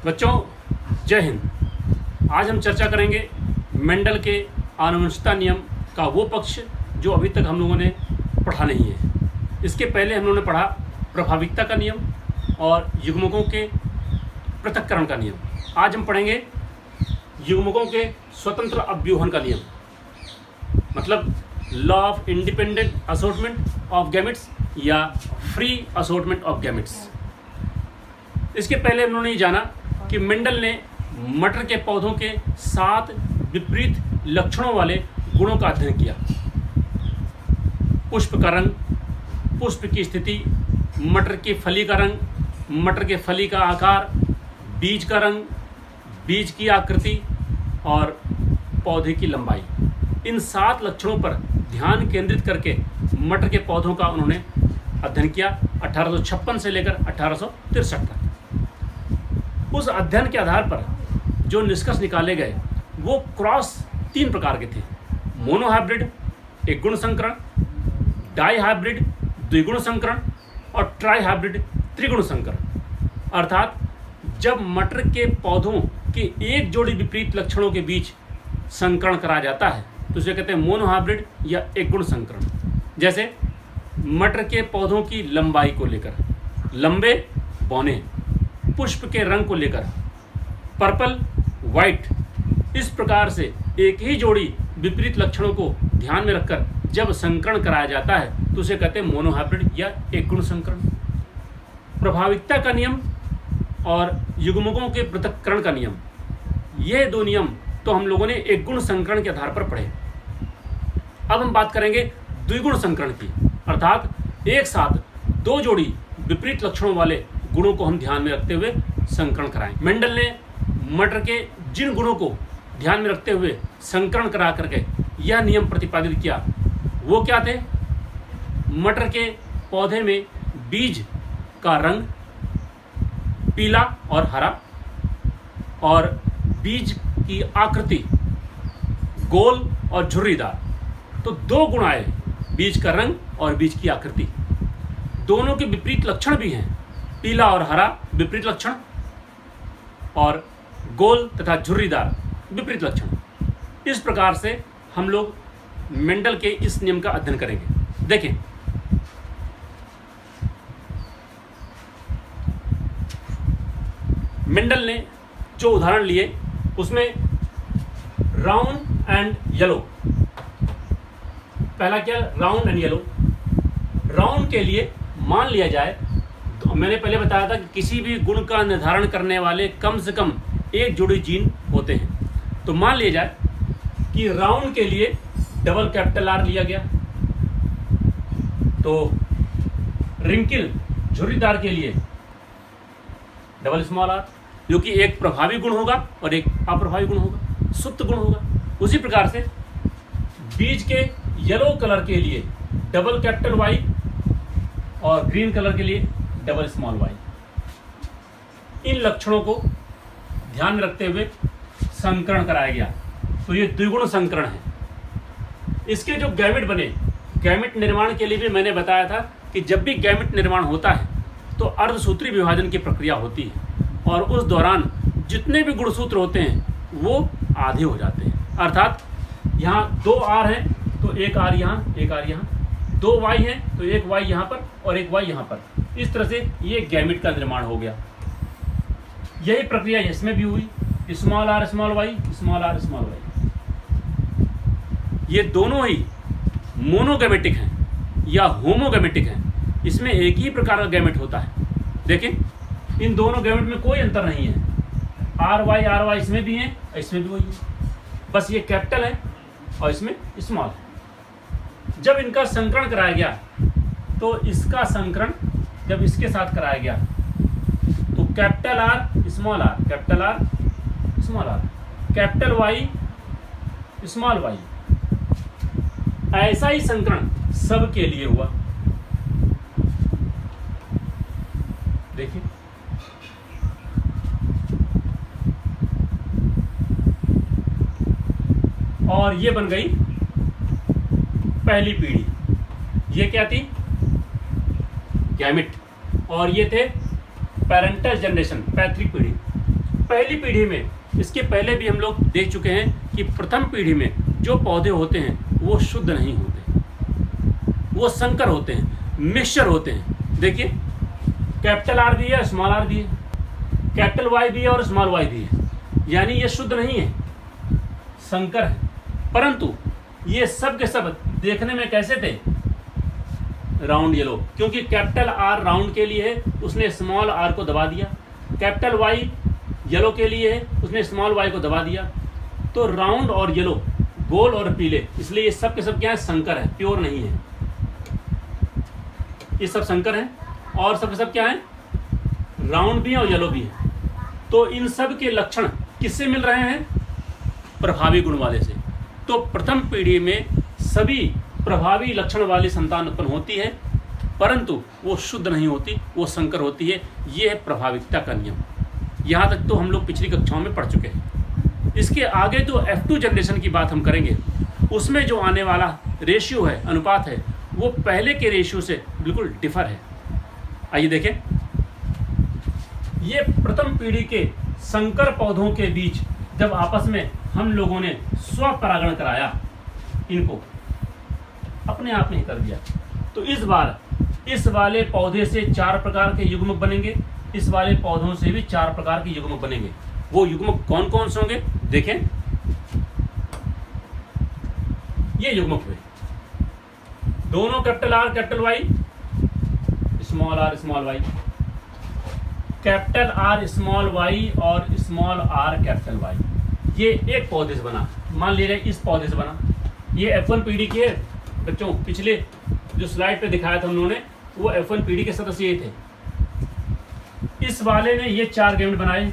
बच्चों जय हिंद। आज हम चर्चा करेंगे मेंडल के आनुवंशिकता नियम का वो पक्ष जो अभी तक हम लोगों ने पढ़ा नहीं है। इसके पहले हम लोगों ने पढ़ा प्रभाविकता का नियम और युग्मकों के पृथक्करण का नियम। आज हम पढ़ेंगे युग्मकों के स्वतंत्र अव्यूहन का नियम, मतलब law of independent assortment of gametes या फ्री असॉर्टमेंट ऑफ गैमेट्स। इसके पहले उन्होंने ये जाना कि मेंडल ने मटर के पौधों के 7 विपरीत लक्षणों वाले गुणों का अध्ययन किया। पुष्प का रंग, पुष्प की स्थिति, मटर की फली का रंग, मटर के फली का आकार, बीज का रंग, बीज की आकृति और पौधे की लंबाई। इन 7 लक्षणों पर ध्यान केंद्रित करके मटर के पौधों का उन्होंने अध्ययन किया 1856 से लेकर 1863 तक। उस अध्ययन के आधार पर जो निष्कर्ष निकाले गए वो क्रॉस 3 प्रकार के थे। मोनोहाइब्रिड एक गुण संकरण, डाई हाइब्रिड द्विगुण संकरण और ट्राई हाइब्रिड त्रिगुण संकरण। अर्थात जब मटर के पौधों के एक जोड़ी विपरीत लक्षणों के बीच संकरण कराया जाता है तो उसे कहते हैं मोनोहाइब्रिड या एक गुण संकरण। जैसे मटर के पौधों की लंबाई को लेकर, लंबे बौने, पुष्प के रंग को लेकर, पर्पल वाइट, इस प्रकार से एक ही जोड़ी विपरीत लक्षणों को ध्यान में रखकर जब संकरण कराया जाता है तो उसे कहते हैं मोनोहाइब्रिड या एक गुण संकरण। प्रभाविकता का नियम और युग्मकों के पृथक्करण का नियम, ये 2 नियम तो हम लोगों ने एक गुण संकरण के आधार पर पढ़े। अब हम बात करेंगे द्विगुण संकरण की, अर्थात एक साथ 2 जोड़ी विपरीत लक्षणों वाले गुणों को हम ध्यान में रखते हुए संकरण कराएं। मेंडल ने मटर के जिन गुणों को ध्यान में रखते हुए संकरण करा करके यह नियम प्रतिपादित किया वो क्या थे? मटर के पौधे में बीज का रंग पीला और हरा और बीज की आकृति गोल और झुर्रीदार। तो 2 गुण आए, बीज का रंग और बीज की आकृति। दोनों के विपरीत लक्षण भी हैं, पीला और हरा विपरीत लक्षण और गोल तथा झुर्रीदार विपरीत लक्षण। इस प्रकार से हम लोग मेंडल के इस नियम का अध्ययन करेंगे। देखें, मेंडल ने जो उदाहरण लिए उसमें राउंड एंड येलो, पहला क्या, राउंड एंड येलो। राउंड के लिए मान लिया जाए, तो मैंने पहले बताया था कि किसी भी गुण का निर्धारण करने वाले कम से कम एक जोड़ी जीन होते हैं। तो मान लिया जाए कि राउंड के लिए डबल कैपिटल आर लिया गया, तो रिंकिल झुर्रीदार के लिए डबल स्मॉल आर, जो कि एक प्रभावी गुण होगा और एक अप्रभावी गुण होगा, सुप्त गुण होगा। उसी प्रकार से बीज के येलो कलर के लिए डबल कैपिटल वाई और ग्रीन कलर के लिए डबल स्मॉल वाई। इन लक्षणों को ध्यान में रखते हुए संकरण कराया गया, तो ये द्विगुण संकरण है। इसके जो गैमेट बने, गैमेट निर्माण के लिए भी मैंने बताया था कि जब भी गैमेट निर्माण होता है तो अर्धसूत्री विभाजन की प्रक्रिया होती है और उस दौरान जितने भी गुणसूत्र होते हैं वो आधे हो जाते हैं। अर्थात यहाँ 2 आर हैं तो एक आर यहाँ, एक आर यहाँ, 2 वाई हैं तो एक वाई यहाँ पर और एक वाई यहाँ पर। इस तरह से ये गैमेट का निर्माण हो गया। यही प्रक्रिया इसमें भी हुई, small R small Y, small R small Y. ये दोनों ही मोनोगैमेटिक हैं या होमोगैमेटिक हैं। इसमें एक ही प्रकार का गैमेट होता है। देखें, इन दोनों गैमेट में कोई अंतर नहीं है। आर वाई इसमें भी है, इसमें भी वही है, बस ये कैपिटल है और इसमें स्मॉल है। जब इनका संकरण कराया गया तो इसका संकरण जब इसके साथ कराया गया तो capital R small R, capital R small R, capital Y small Y, ऐसा ही संकरण सब के लिए हुआ। देखिए, और ये बन गई पहली पीढ़ी। ये क्या थी? गैमेट। और ये थे पेरेंटल जनरेशन, पैतृक पीढ़ी। पहली पीढ़ी में, इसके पहले भी हम लोग देख चुके हैं कि प्रथम पीढ़ी में जो पौधे होते हैं वो शुद्ध नहीं होते, वो संकर होते हैं, मिक्सचर होते हैं। देखिए कैपिटल आर भी है, स्मॉल आर भी है, कैपिटल वाई भी है और स्मॉल वाई भी है, यानी ये शुद्ध नहीं है, संकर है। परंतु ये सब के सब देखने में कैसे थे? राउंड येलो, क्योंकि कैपिटल आर राउंड के लिए है, उसने स्मॉल आर को दबा दिया। कैपिटल वाई येलो के लिए है, उसने स्मॉल वाई को दबा दिया। तो राउंड और येलो, गोल और पीले, इसलिए ये सब के सब क्या है? संकर है, प्योर नहीं है। ये सब संकर है और सब के सब क्या है? राउंड भी है और येलो भी है। तो इन सब के लक्षण किससे मिल रहे हैं? प्रभावी गुण वाले से। तो प्रथम पीढ़ी में सभी प्रभावी लक्षण वाली संतान उत्पन्न होती है, परंतु वो शुद्ध नहीं होती, वो संकर होती है। ये है प्रभाविकता का नियम। यहाँ तक तो हम लोग पिछली कक्षाओं में पढ़ चुके हैं। इसके आगे जो F2 जनरेशन की बात हम करेंगे, उसमें जो आने वाला रेशियो है, अनुपात है, वो पहले के रेशियो से बिल्कुल डिफर है। आइए देखें, ये प्रथम पीढ़ी के संकर पौधों के बीच जब आपस में हम लोगों ने स्वपरागण कराया, इनको अपने आप में ही कर दिया, तो इस बार इस वाले पौधे से 4 प्रकार के युग्मक बनेंगे, इस वाले पौधों से भी 4 प्रकार के युग्मक बनेंगे। वो युग्मक कौन कौन से होंगे? देखें, ये युग्मक हुए, दोनों capital R capital Y, small R small Y, capital R small Y और स्मॉल आर कैपिटल वाई। ये एक पौधे से बना, मान लीजिए इस पौधे से बना। ये F1 पीढ़ी की है बच्चों, पिछले जो स्लाइड पे दिखाया था उन्होंने, वो F1 पीढ़ी के सदस्य ये थे। इस वाले ने ये 4 गैमेट बनाए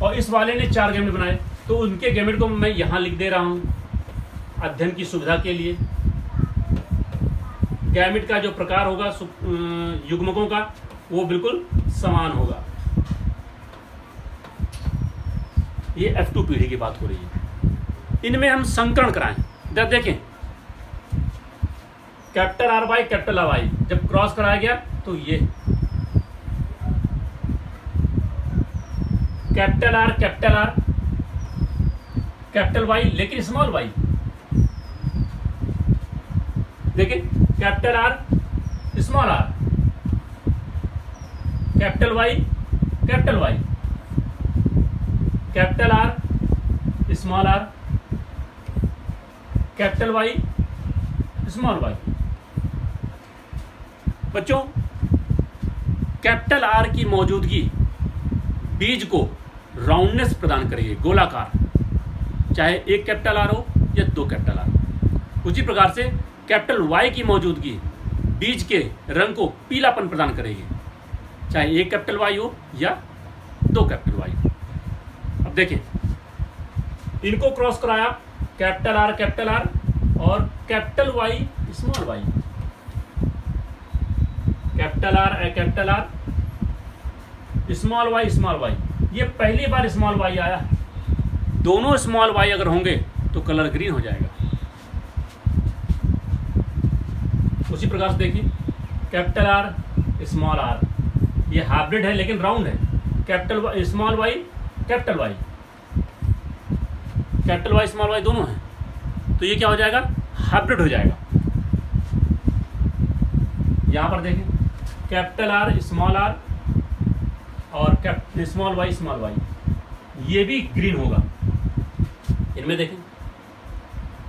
और इस वाले ने 4 गैमेट बनाए, तो उनके गैमेट को मैं यहाँ लिख दे रहा हूँ अध्ययन की सुविधा के लिए। गैमेट का जो प्रकार होगा युग्मकों का, वो बिल्कुल समान होगा। ये F2 पीढ़ी की बात हो रही है। इनमें हम संकरण कराएं। जब देखें capital R Y capital R Y जब क्रॉस कराया गया, तो ये कैपिटल आर कैपिटल वाई, लेकिन स्मॉल वाई। देखिए capital R small R, capital Y capital Y, capital R small R, capital Y small Y. बच्चों, कैपिटल आर की मौजूदगी बीज को राउंडनेस प्रदान करेगी, गोलाकार, चाहे एक कैपिटल आर हो या 2 कैपिटल आर। उसी प्रकार से कैपिटल वाई की मौजूदगी बीज के रंग को पीलापन प्रदान करेगी, चाहे एक कैपिटल वाई हो या 2 कैपिटल वाई हो। अब देखें, इनको क्रॉस कराया, कैपिटल आर और capital Y small Y, capital R small Y. ये पहली बार स्मॉल वाई आया। दोनों स्मॉल वाई अगर होंगे तो कलर ग्रीन हो जाएगा। उसी प्रकार से देखिए, कैपिटल आर स्मॉल आर, ये हाइब्रिड है लेकिन राउंड है। Capital Y small Y, capital Y small Y दोनों हैं, तो ये क्या हो जाएगा? हाइब्रिड हो जाएगा। यहां पर देखें, कैपिटल आर स्मॉल आर और स्मॉल वाई, ये भी ग्रीन होगा। इनमें देखें,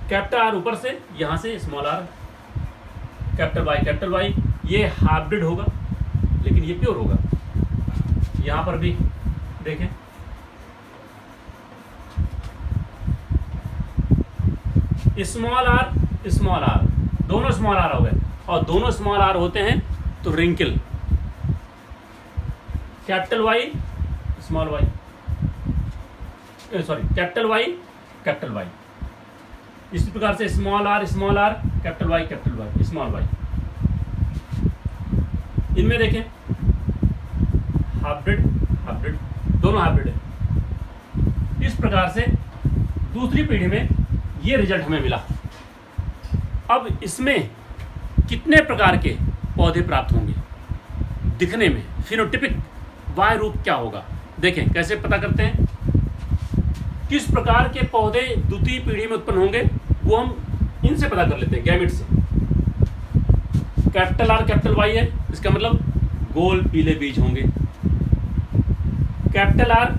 कैपिटल आर ऊपर से, यहां से स्मॉल आर, कैपिटल वाई, ये हाइब्रिड होगा लेकिन ये प्योर होगा। यहां पर भी देखें, स्मॉल आर दोनों स्मॉल आर हो गए, और दोनों स्मॉल आर होते हैं तो wrinkle. Capital Y small Y, sorry capital Y इसी प्रकार से small R capital Y small Y. इनमें देखें, हाइब्रिड दोनों हाइब्रिड है। इस प्रकार से दूसरी पीढ़ी में ये रिजल्ट हमें मिला। अब इसमें कितने प्रकार के पौधे प्राप्त होंगे? दिखने में फिनोटिपिक वाय रूप क्या होगा। देखें कैसे पता करते हैं, किस प्रकार के पौधे द्वितीय पीढ़ी में उत्पन्न होंगे वो हम इनसे पता कर लेते हैं, गैमेट से। कैपिटल आर कैपिटल वाई है, इसका मतलब गोल पीले बीज होंगे। कैपिटल आर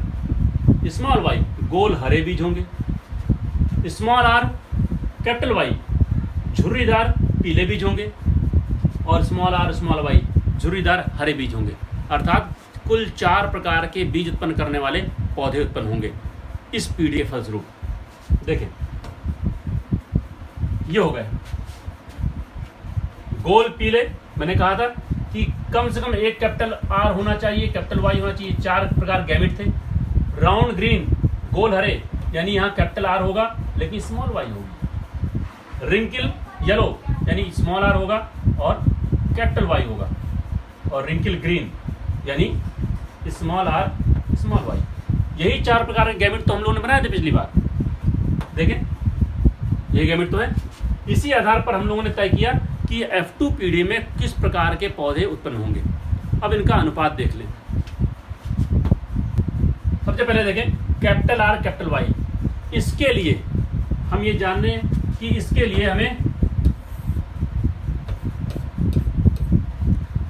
स्मॉल वाई गोल हरे बीज होंगे। स्मॉल आर कैपिटल वाई झुर्रीदार पीले बीज होंगे। और स्मॉल वाई झुर्रीदार हरे बीज होंगे। अर्थात कुल 4 प्रकार के बीज उत्पन्न करने वाले पौधे उत्पन्न होंगे इस पीढ़ी के फलस्वरूप। देखें ये हो गए गोल पीले, मैंने कहा था कि कम से कम एक कैपिटल आर होना चाहिए, कैपिटल वाई होना चाहिए। 4 प्रकार गैमेट थे। राउंड ग्रीन गोल हरे, यानी यहाँ कैपिटल आर होगा लेकिन स्मॉल वाई होगी। रिंकिल येलो यानी स्मॉल आर होगा और कैपिटल वाई होगा। और रिंकिल ग्रीन यानी स्मॉल आर स्मॉल वाई। यही 4 प्रकार के गैमेट तो हम लोगों ने बनाए थे पिछली बार। देखें यही गैमेट तो है। इसी आधार पर हम लोगों ने तय किया कि F2 पीढ़ी में किस प्रकार के पौधे उत्पन्न होंगे। अब इनका अनुपात देख लें। सबसे पहले देखें कैपिटल आर कैपिटल वाई। इसके लिए हम ये जान रहे हैं कि इसके लिए हमें,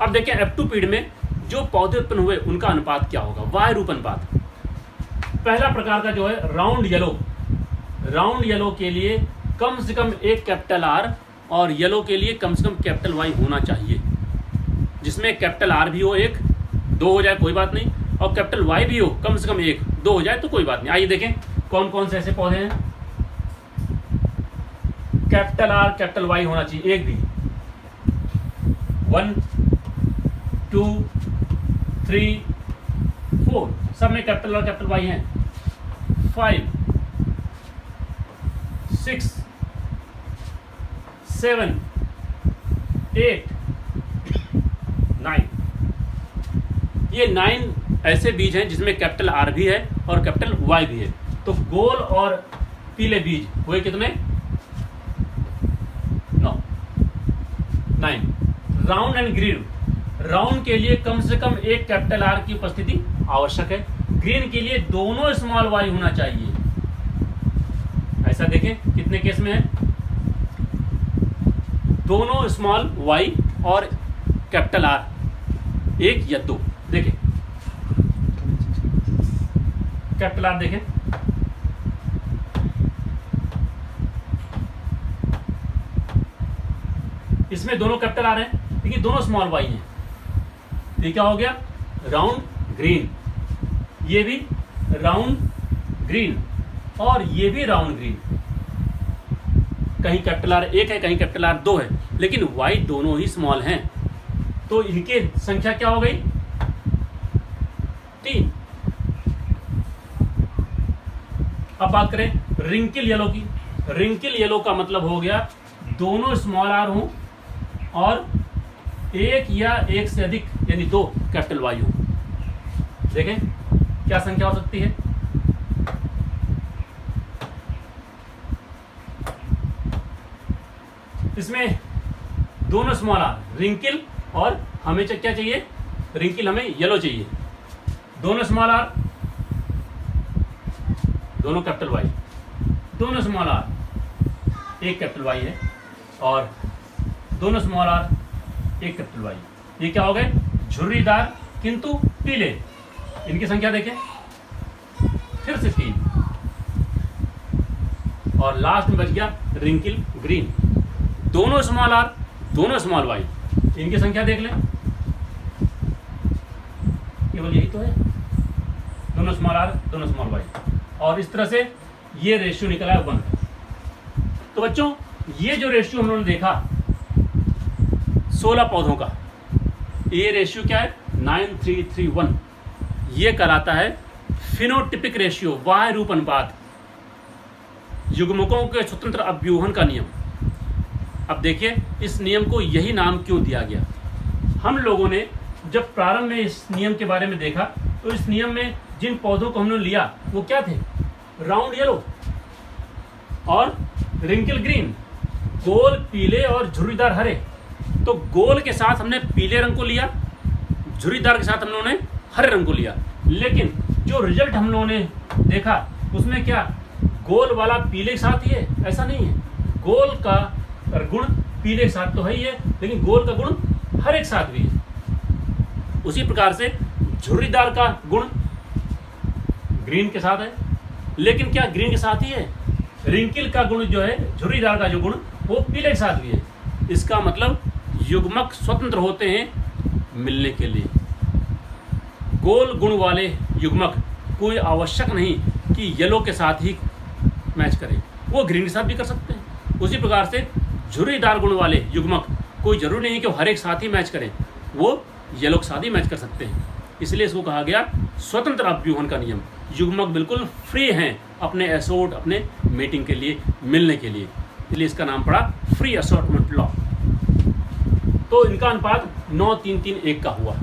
अब देखें F2 पीढ़ी में जो पौधे उत्पन्न हुए उनका अनुपात क्या होगा, वाय रूप अनुपात। पहला प्रकार का जो है राउंड येलो के लिए कम से कम एक कैपिटल आर और येलो के लिए कम से कम कैपिटल वाई होना चाहिए, जिसमें कैपिटल आर भी हो, 1 2 हो जाए कोई बात नहीं, और कैपिटल वाई भी हो कम से कम 1 2 हो जाए तो कोई बात नहीं। आइए देखें कौन कौन से ऐसे पौधे हैं। कैपिटल आर कैपिटल वाई होना चाहिए, एक भी 1 2 3 4 सब में कैपिटल आर कैपिटल वाई हैं। 5 6 7 8 9 ये 9 ऐसे बीज हैं जिसमें कैपिटल आर भी है और कैपिटल वाई भी है। तो गोल और पीले बीज हुए कितने, 9। राउंड एंड ग्रीन, राउंड के लिए कम से कम एक कैपिटल आर की उपस्थिति आवश्यक है। ग्रीन के लिए दोनों स्मॉल वाई होना चाहिए। ऐसा देखें कितने केस में है, दोनों स्मॉल वाई और कैपिटल आर, 1 या 2। देखें कैपिटल आर देखें, इसमें दोनों कैपिटल आर हैं लेकिन दोनों स्मॉल वाई हैं। ये क्या हो गया, राउंड ग्रीन। ये भी राउंड ग्रीन और ये भी राउंड ग्रीन। कहीं कैपिटल आर 1 है, कहीं कैपिटल आर 2 है, लेकिन वाई दोनों ही स्मॉल हैं। तो इनकी संख्या क्या हो गई, 3। अब बात करें रिंकिल येलो की। रिंकिल येलो का मतलब हो गया दोनों स्मॉल आर हों और 1 या 1 से अधिक यानी 2 कैपिटल वाई हो। देखें क्या संख्या हो सकती है, इसमें दोनों स्मॉल आर रिंकिल और हमें क्या चाहिए, रिंकिल हमें येलो चाहिए। दोनों स्मॉल आर दोनों कैपिटल वाई, दोनों स्मॉल आर 1 कैपिटल वाई है और दोनों स्मॉल आर 1 कैपिटल वाई। ये क्या हो गए, झुर्रीदार किंतु पीले। इनकी संख्या देखें फिर से 3 और लास्ट में बच गया रिंकिल ग्रीन। दोनों स्मॉल आर दोनों स्मॉल वाई, इनकी संख्या देख लें, केवल यही तो है, दोनों स्मॉल आर दोनों स्मॉल वाई। और इस तरह से ये रेशियो निकला है 1। तो बच्चों ये जो रेशियो हम लोगों ने देखा 16 पौधों का, ये रेशियो क्या है 9:3:3:1। ये कराता है फिनोटिपिक रेशियो, वाय रूप अनुपात, युग्मकों के स्वतंत्र अव्यूहन का नियम। अब देखिए इस नियम को यही नाम क्यों दिया गया। हम लोगों ने जब प्रारंभ में इस नियम के बारे में देखा तो इस नियम में जिन पौधों को हमने लिया वो क्या थे, राउंड येलो और रिंकिल ग्रीन, गोल पीले और झुर्रीदार हरे। तो गोल के साथ हमने पीले रंग को लिया, झुर्रीदार के साथ हम लोगों ने हरे रंग को लिया, लेकिन जो रिजल्ट हम लोगों ने देखा उसमें क्या गोल वाला पीले के साथ ही है, ऐसा नहीं है। गोल का गुण पीले के साथ तो है ही है, लेकिन गोल का गुण हरे के साथ भी है। उसी प्रकार से झुर्रीदार का गुण ग्रीन के साथ है, लेकिन क्या ग्रीन के साथ ही है, रिंकिल का गुण जो है झुर्रीदार का जो गुण वो पीले के साथ भी है। इसका मतलब युग्मक स्वतंत्र होते हैं मिलने के लिए। गोल गुण वाले युग्मक कोई आवश्यक नहीं कि येलो के साथ ही मैच करें, वो ग्रीन के साथ भी कर सकते हैं। उसी प्रकार से झुर्रीदार गुण वाले युग्मक कोई जरूरी नहीं कि वो हर एक साथ ही मैच करें, वो येलो के साथ ही मैच कर सकते हैं। इसलिए इसको कहा गया स्वतंत्र अपव्यूहन का नियम। युग्मक बिल्कुल फ्री हैं अपने असोर्ट, अपने मेटिंग के लिए, मिलने के लिए, इसलिए इसका नाम पड़ा फ्री असॉर्टमेंट लॉ। तो इनका अनुपात 9-3-3-1 का हुआ।